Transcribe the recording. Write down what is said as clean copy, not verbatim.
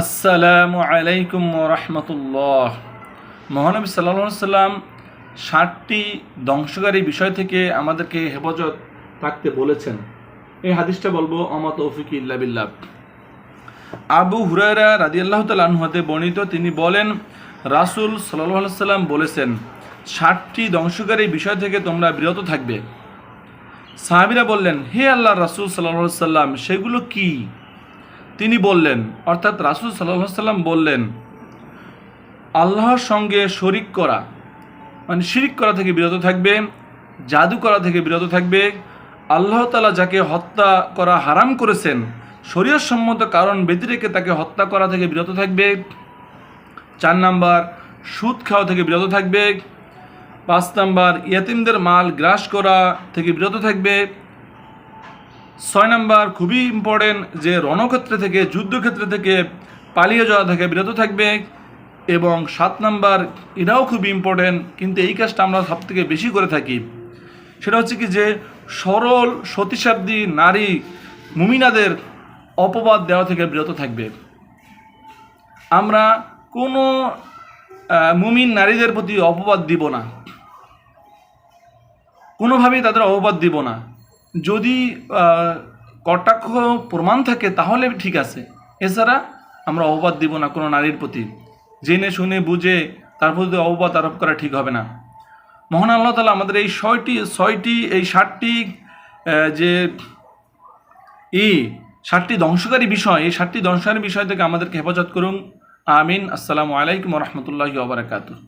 আসসালামু আলাইকুম রহমতুল্লাহ। মহানবী সাল্লাল্লাহু আলাইহি সাল্লাম 60টি ধ্বংসকারী বিষয় থেকে আমাদেরকে হেফাজত থাকতে বলেছেন। এই হাদিসটা বলবো আমা তৌফিক ইল্লা বিল্লাহ। আবু হুরায়রা রাদিয়াল্লাহু তাআলা আনহু হতে বর্ণিত, তিনি বলেন, রাসূল সাল্লাল্লাহু আলাইহি সাল্লাম বলেছেন, 60টি ধ্বংসকারী বিষয় থেকে তোমরা বিরত থাকবে। সাহাবীরা বললেন, হে আল্লাহর রাসূল সাল্লাল্লাহু আলাইহি সাল্লাম, সেগুলো কি? তিনি বললেন, অর্থাৎ রাসূল সাল্লাল্লাহু আলাইহি সাল্লাম বললেন, আল্লাহর সঙ্গে শরিক করা, মানে শিরিক করা থেকে বিরত থাকবে, জাদু করা থেকে বিরত থাকবে, আল্লাহ তাআলা যাকে হত্যা করা হারাম করেছেন শরীয়ত সম্মত কারণ ব্যতি রেখে তাকে হত্যা করা থেকে বিরত থাকবে। 4 নাম্বার, সুদ খাওয়া থেকে বিরত থাকবে। 5 নাম্বার, ইয়াতিমদের মাল গ্রাস করা থেকে বিরত থাকবে। 6 নাম্বার, খুবই ইম্পর্টেন্ট, যে রণক্ষেত্রে থেকে, যুদ্ধক্ষেত্রে থেকে পালিয়ে যাওয়া থেকে বিরত থাকবে। এবং 7 নাম্বার, এটাও খুবই ইম্পর্টেন্ট, কিন্তু এই কাজটা আমরা সব থেকে বেশি করে থাকি, সেটা হচ্ছে কি, যে সরল সতীসাধ্বী নারী মুমিনাদের অপবাদ দেওয়া থেকে বিরত থাকবে। আমরা কোনো মুমিন নারীদের প্রতি অপবাদ দিব না, কোনোভাবেই তাদের অপবাদ দিব না। যদি কটাক্ষ প্রমাণ থাকে তাহলে ঠিক আছে, এছাড়া আমরা অপবাদ দিব না কোনো নারীর প্রতি। জেনে শুনে বুঝে তার প্রতি অপবাদ আরোপ করা ঠিক হবে না। মহান আল্লাহ তাআলা আমাদের এই 60টি যে 60টি ধ্বংসকারী বিষয়, এই 60টি ধ্বংসকারী বিষয় থেকে আমাদেরকে হেফাজত করুন। আমিন। আসসালামু আলাইকুম ওয়া রাহমাতুল্লাহি ওয়া বারাকাতুহু।